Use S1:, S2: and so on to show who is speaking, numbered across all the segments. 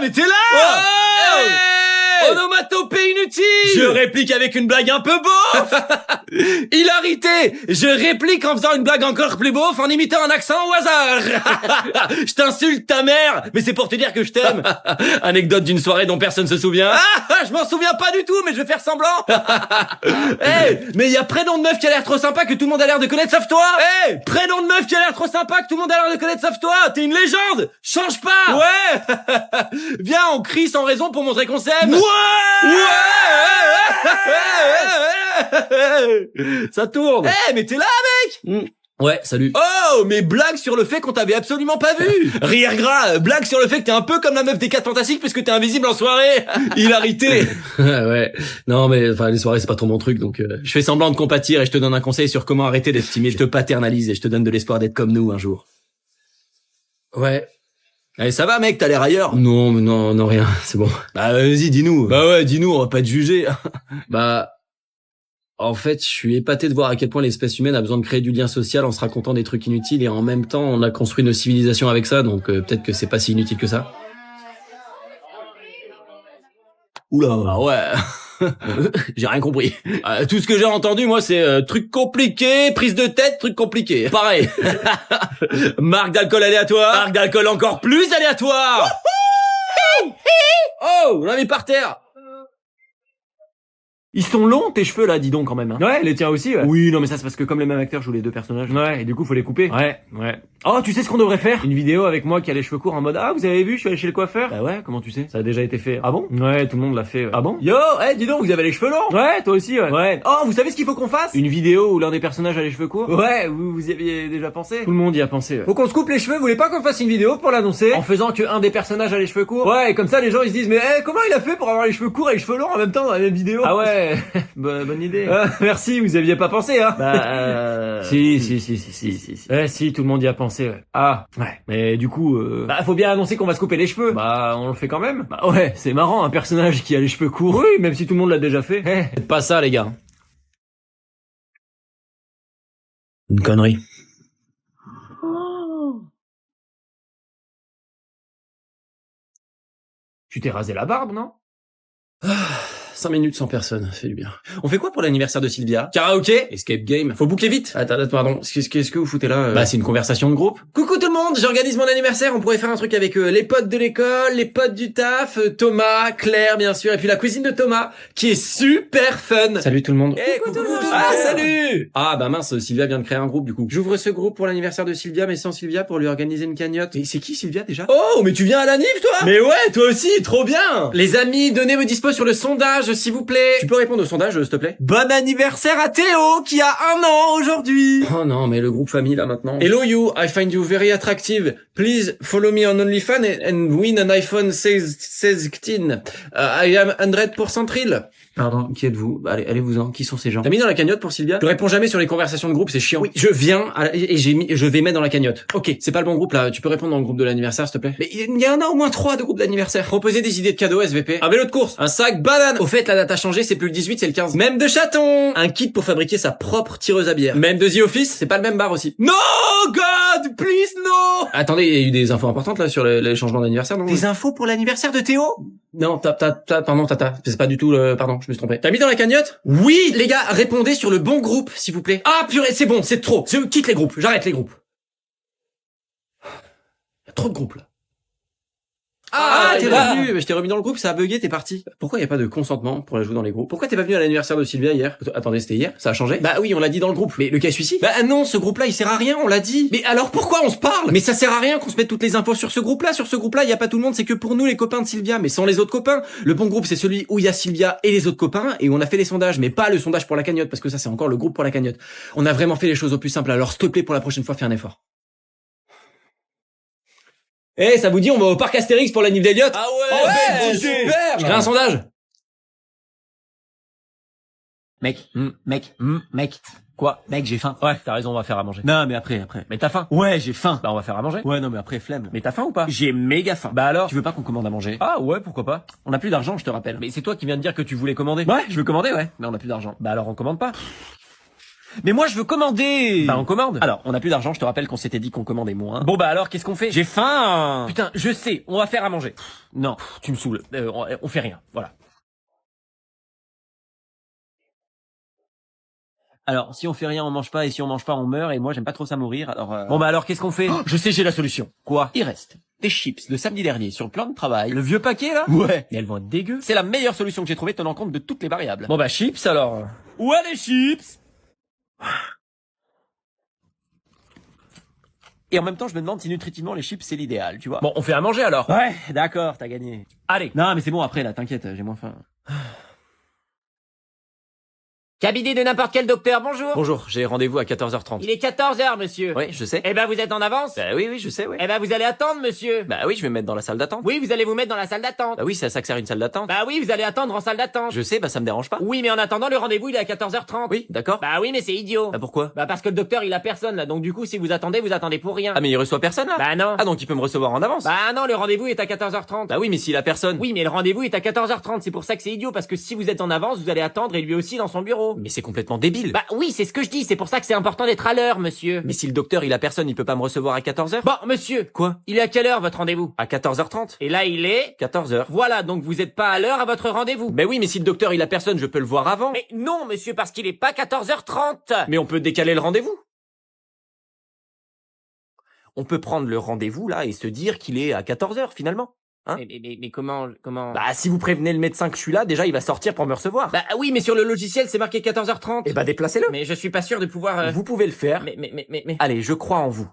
S1: mais t'es là!
S2: Oh
S1: Hey
S2: Onomatopée inutile!
S1: Je réplique avec une blague un peu beauf.
S2: Hilarité! Je réplique en faisant une blague encore plus beauf en imitant un accent au hasard. Je t'insulte ta mère, mais c'est pour te dire que je t'aime. Anecdote d'une soirée dont personne se souvient. Ah, je m'en souviens pas du tout, mais je vais faire semblant. Hey, mais il y a prénom de meuf qui a l'air trop sympa que tout le monde a l'air de connaître sauf toi. Hey, prénom de meuf qui a l'air trop sympa que tout le monde a l'air de connaître sauf toi. T'es une légende. Change pas. Ouais. Viens, on crie sans raison pour montrer qu'on s'aime. Ça tourne. Eh, mais t'es là, mec. Ouais, salut. Oh, mais blague sur le fait qu'on t'avait absolument pas vu. Rire gras, blague sur le fait que t'es un peu comme la meuf des 4 Fantastiques puisque t'es invisible en soirée. Hilarité. Ouais. Non, mais enfin les soirées c'est pas trop mon truc, donc je fais semblant de compatir et je te donne un conseil sur comment arrêter d'être timide. Je te paternalise et je te donne de l'espoir d'être comme nous un jour. Ouais. Allez, ça va, mec, t'as l'air ailleurs. Non, rien, c'est bon. Bah, vas-y, dis-nous. Bah ouais, dis-nous, on va pas te juger. Bah, en fait, je suis épaté de voir à quel point l'espèce humaine a besoin de créer du lien social en se racontant des trucs inutiles et en même temps, on a construit nos civilisations avec ça, donc peut-être que c'est pas si inutile que ça. Oula. Ah ouais. J'ai rien compris. Tout ce que j'ai entendu, moi, c'est truc compliqué, prise de tête, truc compliqué. Pareil. Marque d'alcool aléatoire. Marque d'alcool encore plus aléatoire. Oh, là, mais par terre. Ils sont longs tes cheveux là, dis donc quand même. Hein. Ouais, les tiens aussi. Ouais. Oui, non mais ça c'est parce que comme les mêmes acteurs jouent les deux personnages. Ouais, et du coup faut les couper. Ouais. Oh, tu sais ce qu'on devrait faire? Une vidéo avec moi qui a les cheveux courts en mode ah vous avez vu, je suis allé chez le coiffeur. Bah ouais, comment tu sais? Ça a déjà été fait. Ah bon? Ouais, tout le monde l'a fait. Ouais. Ah bon? Yo, dis donc vous avez les cheveux longs. Ouais, toi aussi. Ouais. Oh, vous savez ce qu'il faut qu'on fasse? Une vidéo où l'un des personnages a les cheveux courts. Ouais, vous y aviez déjà pensé? Tout le monde y a pensé. Ouais. Faut qu'on se coupe les cheveux. Vous voulez pas qu'on fasse une vidéo pour l'annoncer? En faisant que un des personnages a les cheveux courts. Ouais, et comme ça les gens ils se disent mais comment il a fait pour avoir les cheveux courts et les cheveux longs en même temps dans la même vidéo? Ah ouais. Bonne idée. Merci, vous aviez pas pensé, hein? Bah, Si. Si, tout le monde y a pensé, ouais. Ah, ouais. Mais du coup, bah, faut bien annoncer qu'on va se couper les cheveux. Bah, on le fait quand même. Bah, ouais, c'est marrant, un personnage qui a les cheveux courts. Oui, même si tout le monde l'a déjà fait. Faites pas ça, les gars. Une connerie. Tu t'es rasé la barbe, non? 5 minutes sans personne, fait du bien. On fait quoi pour l'anniversaire de Sylvia? Karaoké? Escape game? Faut boucler vite? Attends, pardon. Qu'est-ce que vous foutez là? Bah, c'est une conversation de groupe. Coucou tout le monde, j'organise mon anniversaire. On pourrait faire un truc avec les potes de l'école, les potes du taf, Thomas, Claire, bien sûr, et puis la cousine de Thomas, qui est super fun. Salut tout le monde. Coucou tout le monde. Ah, salut! Ah, bah mince, Sylvia vient de créer un groupe, du coup. J'ouvre ce groupe pour l'anniversaire de Sylvia, mais sans Sylvia pour lui organiser une cagnotte. Et c'est qui Sylvia déjà? Oh, mais tu viens à la NIF, toi? Mais ouais, toi aussi, trop bien! Les amis, donnez vos dispos sur le sondage, s'il vous plaît. Tu peux répondre au sondage, s'il te plaît? Bon anniversaire à Théo, qui a 1 an aujourd'hui. Oh non, mais le groupe famille, là, maintenant. Hello you, I find you very attractive. Please follow me on OnlyFans and win an iPhone 16. I am 100% real. Pardon, qui êtes-vous? Bah, allez-vous-en. Qui sont ces gens? T'as mis dans la cagnotte pour Sylvia? Je réponds jamais sur les conversations de groupe, c'est chiant. Oui, je viens et je vais mettre dans la cagnotte. Ok, c'est pas le bon groupe là. Tu peux répondre dans le groupe de l'anniversaire, s'il te plaît? Mais il y en a au moins 3 de groupes d'anniversaire. Proposez des idées de cadeaux, SVP. Un vélo de course, un sac banane. Au fait, la date a changé, c'est plus le 18, c'est le 15. Même de chaton. Un kit pour fabriquer sa propre tireuse à bière. Même de The Office, c'est pas le même bar aussi. No God, please no. Attendez, il y a eu des infos importantes là sur les changements d'anniversaire, non? Des infos pour l'anniversaire de Théo? Non, pardon, Tata. C'est pas du tout pardon, je me suis trompé. T'as mis dans la cagnotte? Oui! Les gars, répondez sur le bon groupe, s'il vous plaît. Ah, purée, c'est bon, c'est trop. Je quitte les groupes, j'arrête les groupes. Il y a trop de groupes, là. Ah, t'es revenu. Je t'ai remis dans le groupe, ça a bugué, t'es parti. Pourquoi y a pas de consentement pour la jouer dans les groupes? Pourquoi t'es pas venu à l'anniversaire de Sylvia hier? Attendez, c'était hier? Ça a changé? Bah oui, on l'a dit dans le groupe. Mais le cas suicide? Bah non, ce groupe-là, il sert à rien, on l'a dit. Mais alors pourquoi on se parle? Mais ça sert à rien qu'on se mette toutes les infos sur ce groupe-là. Sur ce groupe-là, y a pas tout le monde, c'est que pour nous, les copains de Sylvia, mais sans les autres copains. Le bon groupe, c'est celui où il y a Sylvia et les autres copains, et où on a fait les sondages, mais pas le sondage pour la cagnotte, parce que ça, c'est encore le groupe pour la cagnotte. On a vraiment fait les choses au plus simple, alors s'il te plaît, pour la prochaine fois, fais un effort. Eh, ça vous dit, on va au parc Astérix pour la Nif d'Eliott? Ah ouais, super! Je crée un sondage.
S3: Mec. Quoi? Mec, j'ai faim. Ouais, t'as raison, on va faire à manger. Non, mais après. Mais t'as faim? Ouais, j'ai faim. Bah, on va faire à manger. Ouais, non, mais après, flemme. Mais t'as faim ou pas? J'ai méga faim. Bah alors? Tu veux pas qu'on commande à manger? Ah ouais, pourquoi pas? On n'a plus d'argent, je te rappelle. Mais c'est toi qui viens de dire que tu voulais commander. Ouais, je veux commander, ouais. Mais on n'a plus d'argent. Bah alors, on commande pas. Mais moi je veux commander. Bah on commande. Alors, on a plus d'argent, je te rappelle qu'on s'était dit qu'on commandait moins. Bon bah alors, qu'est-ce qu'on fait? J'ai faim. Putain, je sais, on va faire à manger. Non, tu me saoules. On fait rien, voilà. Alors, si on fait rien, on mange pas, et si on mange pas, on meurt, et moi j'aime pas trop ça mourir, alors Bon bah alors, qu'est-ce qu'on fait? Je sais, j'ai la solution. Quoi? Il reste des chips de samedi dernier sur le plan de travail. Le vieux paquet, là? Ouais. Mais elles vont être dégueu. C'est la meilleure solution que j'ai trouvée tenant compte de toutes les variables. Bon bah chips alors. Ouais, les chips. Et en même temps, je me demande si nutritivement les chips c'est l'idéal, tu vois. Bon, on fait à manger alors. Ouais, d'accord, t'as gagné. Allez. Non, mais c'est bon après là, t'inquiète, j'ai moins faim.
S4: Cabinet de n'importe quel docteur, bonjour.
S3: Bonjour, j'ai rendez-vous à 14h30.
S4: Il est 14h, monsieur.
S3: Oui, je sais.
S4: Eh ben, vous êtes en avance?
S3: Bah oui, je sais, oui.
S4: Eh ben, vous allez attendre, monsieur.
S3: Bah oui, je vais me mettre dans la salle d'attente.
S4: Oui, vous allez vous mettre dans la salle d'attente.
S3: Bah oui, c'est à ça que sert une salle d'attente.
S4: Bah oui, vous allez attendre en salle d'attente.
S3: Je sais, bah ça me dérange pas.
S4: Oui, mais en attendant, le rendez-vous, il est à 14h30.
S3: Oui, d'accord.
S4: Bah oui, mais c'est idiot.
S3: Bah pourquoi?
S4: Bah parce que le docteur, il a personne, là. Donc du coup, si vous attendez pour rien.
S3: Ah mais il reçoit personne là?
S4: Bah non.
S3: Ah donc il peut me recevoir en avance?
S4: Bah non, le rendez-vous est à 14h30.
S3: Bah oui, mais s'il a personne.
S4: Oui, mais le rendez-vous est à 14h30. C'est pour ça que c'est idiot, parce que si vous êtes en avance, vous allez attendre et lui aussi dans son bureau.
S3: Mais c'est complètement débile.
S4: Bah oui, c'est ce que je dis. C'est pour ça que c'est important d'être à l'heure, monsieur.
S3: Mais si le docteur il a personne, il peut pas me recevoir à 14h?
S4: Bon, monsieur.
S3: Quoi?
S4: Il est à quelle heure votre rendez-vous?
S3: À 14h30.
S4: Et là, il est
S3: 14h.
S4: Voilà, donc vous êtes pas à l'heure à votre rendez-vous.
S3: Ben oui, mais si le docteur il a personne, je peux le voir avant.
S4: Mais non, monsieur, parce qu'il est pas 14h30.
S3: Mais on peut décaler le rendez-vous. On peut prendre le rendez-vous là et se dire qu'il est à 14h finalement. Hein?
S4: Mais comment...
S3: Bah si vous prévenez le médecin que je suis là, déjà il va sortir pour me recevoir.
S4: Bah oui, mais sur le logiciel, c'est marqué 14h30.
S3: Et bah déplacez-le.
S4: Mais je suis pas sûr de pouvoir...
S3: Vous pouvez le faire.
S4: Mais...
S3: Allez, je crois en vous.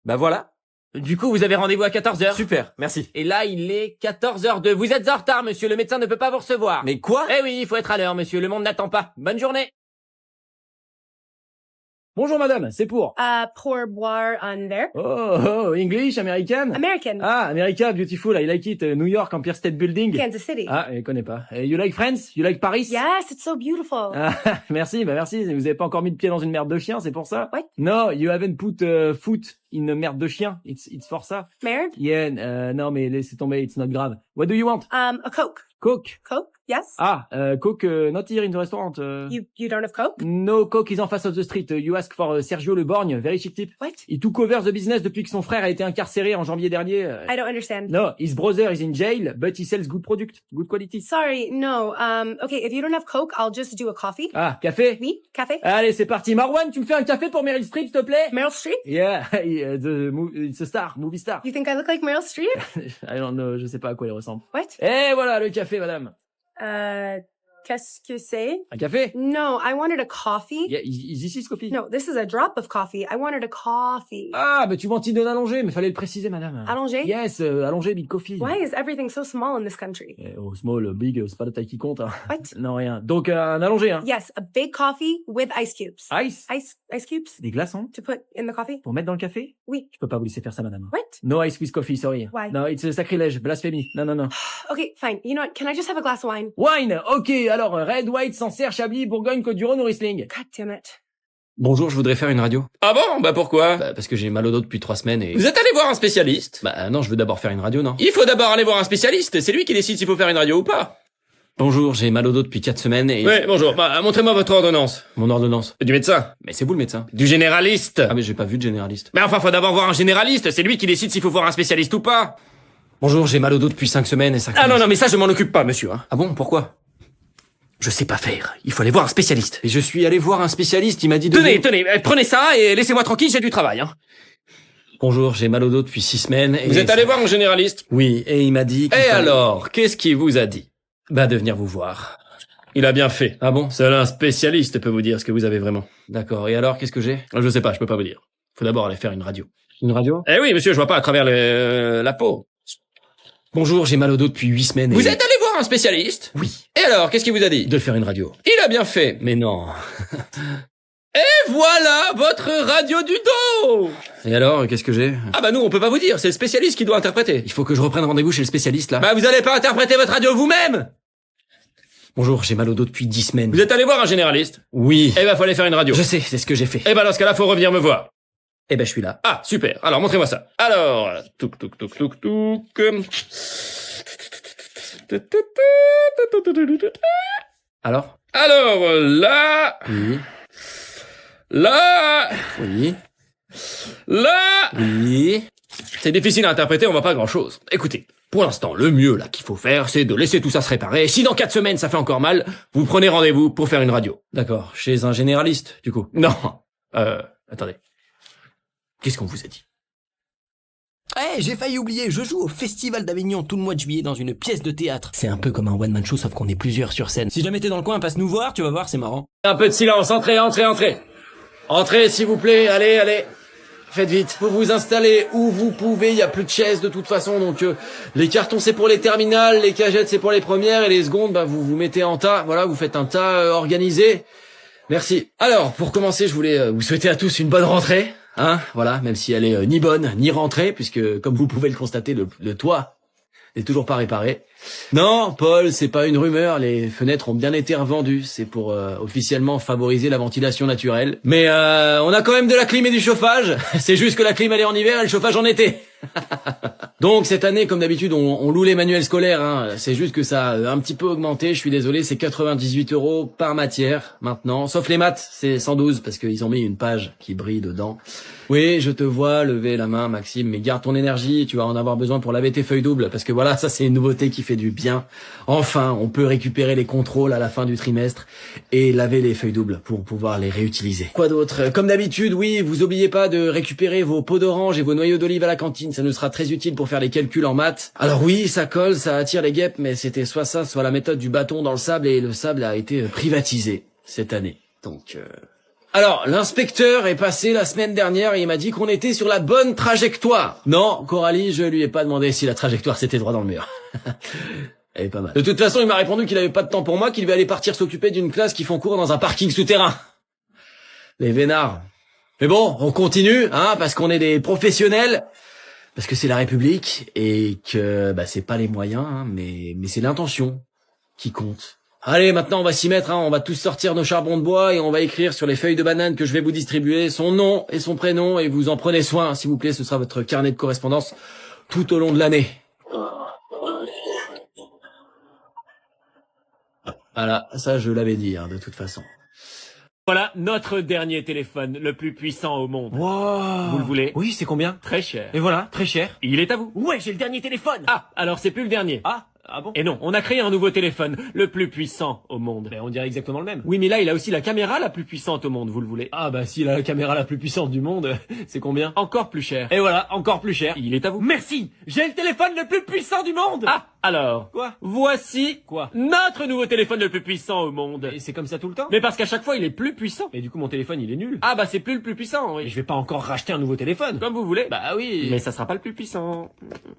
S3: Bah voilà.
S4: Du coup, vous avez rendez-vous à 14h.
S3: Super, merci.
S4: Et là, il est 14h02. Vous êtes en retard, monsieur. Le médecin ne peut pas vous recevoir.
S3: Mais quoi?
S4: Eh oui, il faut être à l'heure, monsieur. Le monde n'attend pas. Bonne journée.
S2: Bonjour madame, c'est pour.
S5: Pour boire un verre.
S2: Oh, English, American?
S5: American.
S2: Ah, America, beautiful, I like it. New York, Empire State Building.
S5: Kansas City.
S2: Ah, je connais pas. You like France? You like Paris?
S5: Yes, it's so beautiful.
S2: Ah, merci. Vous avez pas encore mis le pied dans une merde de chien, c'est pour ça?
S5: What?
S2: No, you haven't put foot in a merde de chien. It's for ça.
S5: Married?
S2: Yeah, non mais laissez tomber, it's not grave. What do you want?
S5: A Coke.
S2: Coke?
S5: Coke? Yes?
S2: Ah, Coke, not here in the restaurant.
S5: You don't have Coke?
S2: No, Coke is on face of the street. You ask for Sergio Le Borgne, very chic type.
S5: What?
S2: He took over the business depuis que son frère a été incarcéré en janvier dernier.
S5: I don't understand.
S2: No, his brother is in jail, but he sells good product, good quality.
S5: Sorry, no. Okay, if you don't have Coke, I'll just do a coffee.
S2: Ah, café?
S5: Oui? Café?
S2: Allez, c'est parti. Marwan, tu me fais un café pour Meryl Streep, s'il te plaît?
S5: Meryl Streep?
S2: Yeah, it's a star, movie star.
S5: You think I look like Meryl Streep?
S2: I don't know, je sais pas à quoi il ressemble.
S5: What?
S2: Et voilà le café, madame.
S5: Qu'est-ce que c'est?
S2: Un café?
S5: No, I wanted a coffee.
S2: Yeah, this is coffee.
S5: No, this is a drop of coffee. I wanted a coffee.
S2: Ah, mais tu mentis d'un allongé, mais fallait le préciser, madame.
S5: Allongé?
S2: Yes, allongé, big coffee.
S5: Why is everything so small in this country?
S2: Oh, small, big, c'est pas la taille qui compte. Hein.
S5: What?
S2: Non, rien. Donc, un allongé, hein.
S5: Yes, a big coffee with ice cubes.
S2: Ice?
S5: Ice cubes?
S2: Des glaçons?
S5: To put in the coffee?
S2: Pour mettre dans le café?
S5: Oui.
S2: Je peux pas vous laisser faire ça, madame.
S5: What?
S2: No ice with coffee, sorry.
S5: Why?
S2: No, it's a sacrilège, blasphémie. Non.
S5: Okay, fine. You know what? Can I just have a glass of wine?
S2: Wine, ok, alors, red, white, Sancerre, Chablis, Bourgogne, Côte-du-Rhône ou Riesling?
S5: God damn it.
S2: Bonjour, je voudrais faire une radio.
S1: Ah bon? Bah pourquoi?
S2: Bah, parce que j'ai mal au dos depuis 3 semaines et...
S1: Vous êtes allé voir un spécialiste?
S2: Bah, non, je veux d'abord faire une radio, non?
S1: Il faut d'abord aller voir un spécialiste, c'est lui qui décide s'il faut faire une radio ou pas.
S2: Bonjour, j'ai mal au dos depuis 4 semaines et...
S1: Oui, bonjour, bah montrez-moi votre ordonnance.
S2: Mon ordonnance.
S1: Du médecin?
S2: Mais c'est vous le médecin.
S1: Du généraliste?
S2: Ah, mais j'ai pas vu de généraliste.
S1: Mais enfin, faut d'abord voir un généraliste, c'est lui qui décide s'il faut voir un spécialiste ou pas.
S2: Bonjour, j'ai mal au dos depuis 5 semaines et ça...
S1: Ah non, mais ça je m'en occupe pas, monsieur. Hein.
S2: Ah bon, pourquoi?
S1: Je sais pas faire, il faut aller voir un spécialiste.
S2: Et je suis allé voir un spécialiste, il m'a dit de...
S1: Tenez, prenez ça et laissez-moi tranquille, j'ai du travail. Hein.
S2: Bonjour, j'ai mal au dos depuis 6 semaines et...
S1: Vous êtes allé voir un généraliste?
S2: Oui, et il m'a dit...
S1: Et alors, qu'est-ce qu'il vous a dit?
S2: Bah, de venir vous voir.
S1: Il a bien fait.
S2: Ah bon?
S1: Seul un spécialiste peut vous dire ce que vous avez vraiment.
S2: D'accord, et alors, qu'est-ce que j'ai?
S1: Je sais pas, je peux pas vous dire. Faut d'abord aller faire une radio.
S2: Une radio?
S1: Eh oui, monsieur, je vois pas à travers la peau.
S2: Bonjour, j'ai mal au dos depuis 8 semaines et...
S1: Vous êtes allé voir un spécialiste?
S2: Oui.
S1: Et alors, qu'est-ce qu'il vous a dit?
S2: De faire une radio.
S1: Il a bien fait.
S2: Mais non.
S1: Et voilà votre radio du dos!
S2: Et alors, qu'est-ce que j'ai?
S1: Ah bah nous, on peut pas vous dire, c'est le spécialiste qui doit interpréter.
S2: Il faut que je reprenne rendez-vous chez le spécialiste, là.
S1: Bah vous allez pas interpréter votre radio vous-même!
S2: Bonjour, j'ai mal au dos depuis 10 semaines.
S1: Vous êtes allé voir un généraliste?
S2: Oui.
S1: Eh ben, faut aller faire une radio.
S2: Je sais, c'est ce que j'ai fait.
S1: Eh ben, dans ce cas-là, faut revenir me voir.
S2: Eh ben, je suis là.
S1: Ah, super. Alors, montrez-moi ça. Alors, touk.
S2: Alors?
S1: Alors, là...
S2: Oui.
S1: Là...
S2: Oui.
S1: Là...
S2: Oui.
S1: C'est difficile à interpréter, on voit pas grand-chose. Écoutez, pour l'instant, le mieux, là, qu'il faut faire, c'est de laisser tout ça se réparer. Si dans 4 semaines, ça fait encore mal, vous prenez rendez-vous pour faire une radio.
S2: D'accord. Chez un généraliste, du coup.
S1: Non. Attendez. Qu'est-ce qu'on vous a dit?
S6: Eh, j'ai failli oublier, je joue au Festival d'Avignon tout le mois de juillet dans une pièce de théâtre. C'est un peu comme un one-man show, sauf qu'on est plusieurs sur scène. Si jamais t'es dans le coin, passe nous voir, tu vas voir, c'est marrant.
S1: Un peu de silence, entrez. Entrez, s'il vous plaît, allez. Faites vite. Vous vous installez où vous pouvez, il y a plus de chaises de toute façon, donc les cartons c'est pour les terminales, les cagettes c'est pour les premières, et les secondes, bah vous vous mettez en tas, voilà, vous faites un tas organisé. Merci. Alors, pour commencer, je voulais vous souhaiter à tous une bonne rentrée, hein, voilà, même si elle est ni bonne, ni rentrée, puisque, comme vous pouvez le constater, le toit n'est toujours pas réparé. Non, Paul, c'est pas une rumeur, les fenêtres ont bien été revendues, c'est pour officiellement favoriser la ventilation naturelle. Mais on a quand même de la clim et du chauffage, c'est juste que la clim elle est en hiver et le chauffage en été. Donc cette année, comme d'habitude, on loue les manuels scolaires, hein. C'est juste que ça a un petit peu augmenté, je suis désolé, c'est 98 € par matière maintenant, sauf les maths, c'est 112 parce qu'ils ont mis une page qui brille dedans. Oui, je te vois lever la main, Maxime, mais garde ton énergie, tu vas en avoir besoin pour laver tes feuilles doubles, parce que voilà, ça c'est une nouveauté qui fait du bien. Enfin, on peut récupérer les contrôles à la fin du trimestre et laver les feuilles doubles pour pouvoir les réutiliser. Quoi d'autre? Comme d'habitude, oui, vous oubliez pas de récupérer vos peaux d'orange et vos noyaux d'olive à la cantine, ça nous sera très utile pour faire les calculs en maths. Alors oui, ça colle, ça attire les guêpes, mais c'était soit ça, soit la méthode du bâton dans le sable, et le sable a été privatisé cette année. Donc... Alors, l'inspecteur est passé la semaine dernière et il m'a dit qu'on était sur la bonne trajectoire. Non, Coralie, je lui ai pas demandé si la trajectoire c'était droit dans le mur. Elle est pas mal. De toute façon, il m'a répondu qu'il avait pas de temps pour moi, qu'il devait aller partir s'occuper d'une classe qui font cours dans un parking souterrain. Les vénards. Mais bon, on continue, hein, parce qu'on est des professionnels, parce que c'est la République et que c'est pas les moyens, hein, mais c'est l'intention qui compte. Allez, maintenant on va s'y mettre, hein. On va tous sortir nos charbons de bois et on va écrire sur les feuilles de banane que je vais vous distribuer son nom et son prénom, et vous en prenez soin, s'il vous plaît, ce sera votre carnet de correspondance tout au long de l'année. Voilà, ça je l'avais dit, hein, de toute façon.
S4: Voilà notre dernier téléphone, le plus puissant au monde.
S3: Wow.
S4: Vous le voulez?
S3: Oui, c'est combien?
S4: Très cher.
S3: Et voilà, très cher.
S4: Il est à vous.
S3: Ouais, j'ai le dernier téléphone.
S4: Ah, alors c'est plus le dernier.
S3: Ah bon?
S4: Et non, on a créé un nouveau téléphone, le plus puissant au monde.
S3: Ben, on dirait exactement le même.
S4: Oui, mais là, il a aussi la caméra la plus puissante au monde, vous le voulez?
S3: Ah bah s'il a la caméra la plus puissante du monde, c'est combien?
S4: Encore plus cher.
S3: Et voilà, encore plus cher.
S4: Il est à vous.
S3: Merci. J'ai le téléphone le plus puissant du monde.
S4: Ah, alors.
S3: Quoi?
S4: Voici
S3: Quoi?
S4: notre nouveau téléphone le plus puissant au monde.
S3: Et c'est comme ça tout le temps?
S4: Mais parce qu'à chaque fois, il est plus puissant.
S3: Mais du coup mon téléphone il est nul.
S4: Ah bah c'est plus le plus puissant, oui.
S3: Mais je vais pas encore racheter un nouveau téléphone.
S4: Comme vous voulez.
S3: Bah oui.
S4: Mais ça sera pas le plus puissant.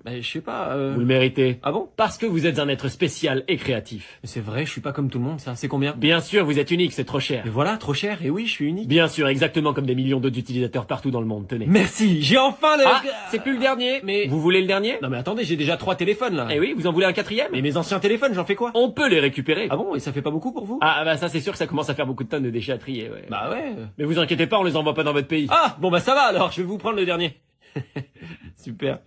S3: Bah je sais pas.
S4: Vous le méritez.
S3: Ah bon?
S4: Parce que vous êtes un être spécial et créatif.
S3: Mais c'est vrai, je suis pas comme tout le monde ça. C'est combien?
S4: Bien sûr, vous êtes unique, c'est trop cher.
S3: Et voilà, trop cher. Et oui, je suis unique.
S4: Bien sûr, exactement comme des millions d'autres utilisateurs partout dans le monde, tenez.
S3: Merci, j'ai enfin le...
S4: Ah, c'est plus le dernier, mais vous voulez le dernier?
S3: Non mais attendez, j'ai déjà 3 téléphones là.
S4: Eh oui, vous en voulez un quatrième?
S3: Mais mes anciens téléphones, j'en fais quoi?
S4: On peut les récupérer.
S3: Ah bon? Et ça fait pas beaucoup pour vous?
S4: Ah bah ça c'est sûr que ça commence à faire beaucoup de tonnes de déchets à trier, ouais.
S3: Bah ouais.
S4: Mais vous inquiétez pas, on les envoie pas dans votre pays.
S3: Ah, bon bah ça va alors, je vais vous prendre le dernier.
S4: Super.